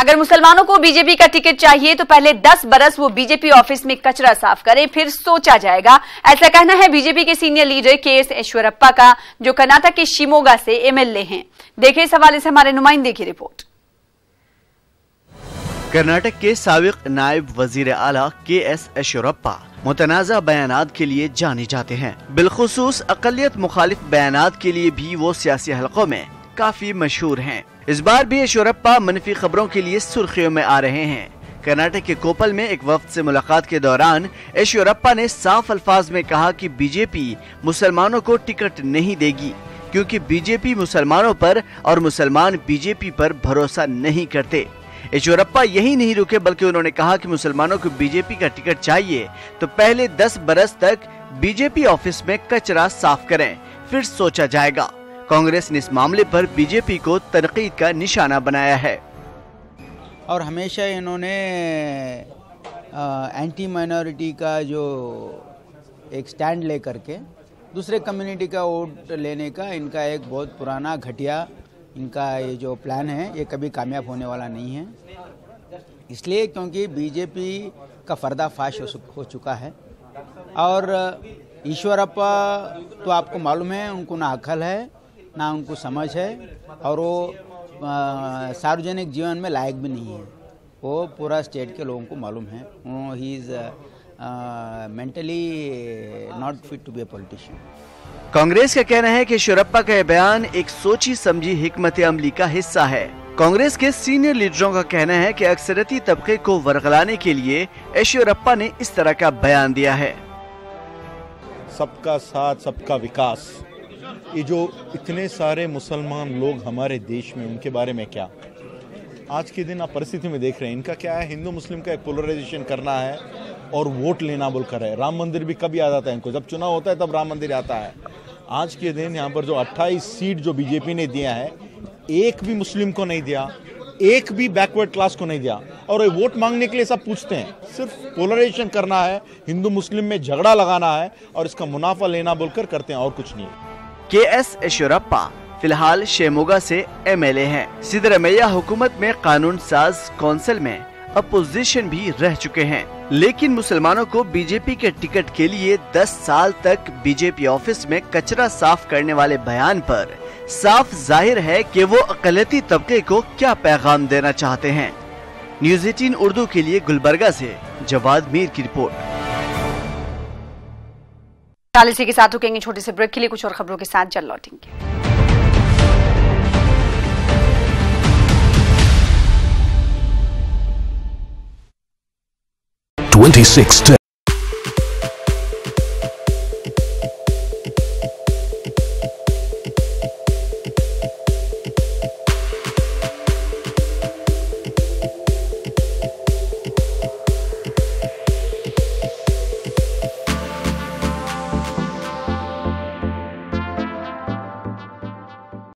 अगर मुसलमानों को बीजेपी का टिकट चाहिए तो पहले 10 बरस वो बीजेपी ऑफिस में कचरा साफ करें, फिर सोचा जाएगा। ऐसा कहना है बीजेपी के सीनियर लीडर के.एस. येचुरप्पा का, जो कर्नाटक के शिमोगा से एमएलए हैं। देखें इस हवाले से हमारे नुमाइंदे की रिपोर्ट। कर्नाटक के साबिक नायब वजीर आला के.एस. येचुरप्पा मुतनाज़ा बयानात के लिए जाने जाते हैं। बिलखुसूस अक़लियत मुखालिफ बयानात के लिए भी वो सियासी हलकों में काफी मशहूर हैं। इस बार भी येचुरप्पा मनफी खबरों के लिए सुर्खियों में आ रहे हैं। कर्नाटक के कोप्पल में एक वफ्द से मुलाकात के दौरान येचुरप्पा ने साफ अल्फाज में कहा कि बीजेपी मुसलमानों को टिकट नहीं देगी, क्योंकि बीजेपी मुसलमानों पर और मुसलमान बीजेपी पर भरोसा नहीं करते। येचुरप्पा यही नहीं रुके, बल्कि उन्होंने कहा कि मुसलमानों को बीजेपी का टिकट चाहिए तो पहले 10 बरस तक बीजेपी ऑफिस में कचरा साफ करें, फिर सोचा जाएगा। कांग्रेस ने इस मामले पर बीजेपी को तनकीद का निशाना बनाया है और हमेशा इन्होंने एंटी माइनॉरिटी का जो एक स्टैंड ले करके दूसरे कम्युनिटी का वोट लेने का इनका एक बहुत पुराना घटिया इनका ये जो प्लान है, ये कभी कामयाब होने वाला नहीं है। इसलिए क्योंकि बीजेपी का पर्दाफाश हो चुका है और येचुरप्पा तो आपको मालूम है, उनको ना अकल है ना उनको समझ है और वो सार्वजनिक जीवन में लायक भी नहीं है। वो पूरा स्टेट के लोगों को मालूम है, he is mentally not fit to be a politician. Congress का कहना है कि येचुरप्पा का यह बयान एक सोची समझी हिकमत अमली का हिस्सा है। कांग्रेस के सीनियर लीडरों का कहना है कि अक्सरती तबके को वरगलाने के लिए येचुरप्पा ने इस तरह का बयान दिया है। सबका साथ सबका विकास, ये जो इतने सारे मुसलमान लोग हमारे देश में, उनके बारे में क्या आज के दिन आप परिस्थिति में देख रहे हैं। इनका क्या है, हिंदू मुस्लिम का एक पोलराइजेशन करना है और वोट लेना बोल कर है। राम मंदिर भी कभी याद आता है इनको, जब चुनाव होता है तब राम मंदिर आता है। आज के दिन यहाँ पर जो 28 सीट जो बीजेपी ने दिया है, एक भी मुस्लिम को नहीं दिया, एक भी बैकवर्ड क्लास को नहीं दिया और वोट मांगने के लिए सब पूछते हैं। सिर्फ पोलराइजेशन करना है, हिंदू मुस्लिम में झगड़ा लगाना है और इसका मुनाफा लेना बोलकर करते हैं और कुछ नहीं। के.एस. येचुरप्पा फिलहाल शिमोगा से एमएलए हैं। सिद्धरामैया हुकूमत में कानून साज कौंसिल में अपोजिशन भी रह चुके हैं, लेकिन मुसलमानों को बीजेपी के टिकट के लिए 10 साल तक बीजेपी ऑफिस में कचरा साफ करने वाले बयान पर साफ जाहिर है कि वो अक़लियती तबके को क्या पैगाम देना चाहते हैं। न्यूज़ 18 उर्दू के लिए गुलबर्गा से जवाद मीर की रिपोर्ट। इसी के साथ रुकेंगे छोटे से ब्रेक के लिए, कुछ और खबरों के साथ जल्द लौटेंगे। 26